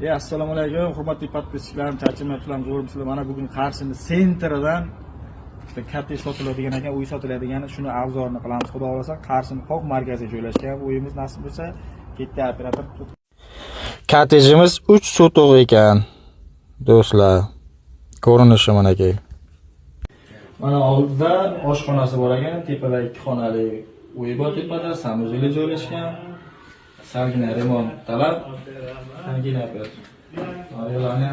Assalomu alaykum, hurmatli podpischiklarim, charchamayapsizlarmi, zo'rmisizlar? Mana bugun Qarshini sentridan bitta kottej sotiladigan ekan, uy sotiladigan, shuni obzorini qilamiz. Xudo xolasa, Qarshini qoq markaziga joylashgan. Uyimiz nasib bo'lsa, ketdi operator. Kottejimiz 3 sotix ekan. Do'stlar, ko'rinishi mana ki. Mana oldida oshxonasi bor ekan, tepada 2 xonali uy bor, tepada sanuzel joylashgan. Salgina remont talab. Salgina operator. Ayollarni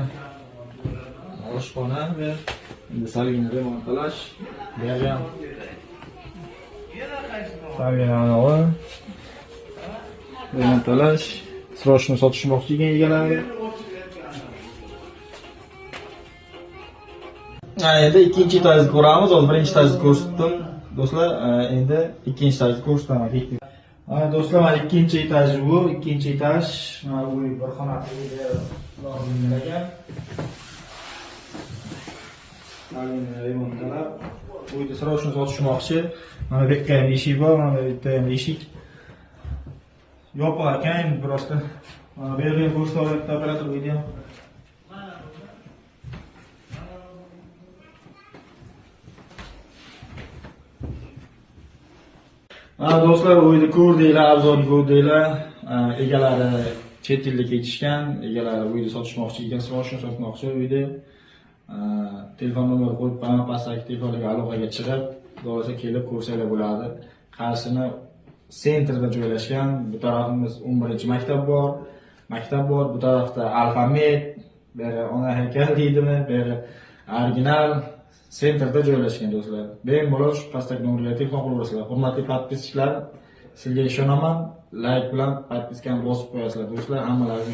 oshxona va endi salgina remont talash. Bergan. Salgina anavi. Remont talash. Srochni sotishmoqchi ekan egalari. Endi ikkinchi etajni ko'ramiz. Hozir birinchi etajni ko'rsatdim. Do'stlar, endi ikkinchi etajni ko'rsataman. Mana do'stlar, mana ikkinchi etaj bu, ikkinchi etaj. Mana bu bir xonali ekan. Mana remontlar. Uyda srochni sotishmoqchi. Mana bu yerga ham eshik bor, mana bu yerda ham eshik. Yopiq ekan, просто. Mana bu yerga ko'rsatyapti operator video. Mana do'stlar, uyni ko'rdinglar, obzorni ko'rdinglar. Egalari chet elga ketishgan, egalari uyni sotishmoqchi ekan, srochni sotmoqchi uyni. Telefon nomeri qo'yib, pastdagi telefonga aloqaga chiqib, xudosa kelib ko'rsanglar bo'ladi. Qarshini sentrda joylashgan. Bu tarafimiz 11-maktab bor. Maktab bor, bu tarafda alfabet, bu yerga ona haykal deydimi, bu yerga original sentrda joylashgan do'stlar. Bemalol shu pastdagi nomerga telefon qilaverasizlar. Hurmatli podpischilar, sizga ishonaman. Like bilan podpiskani bosib qo'yasizlar do'stlar, hammalariga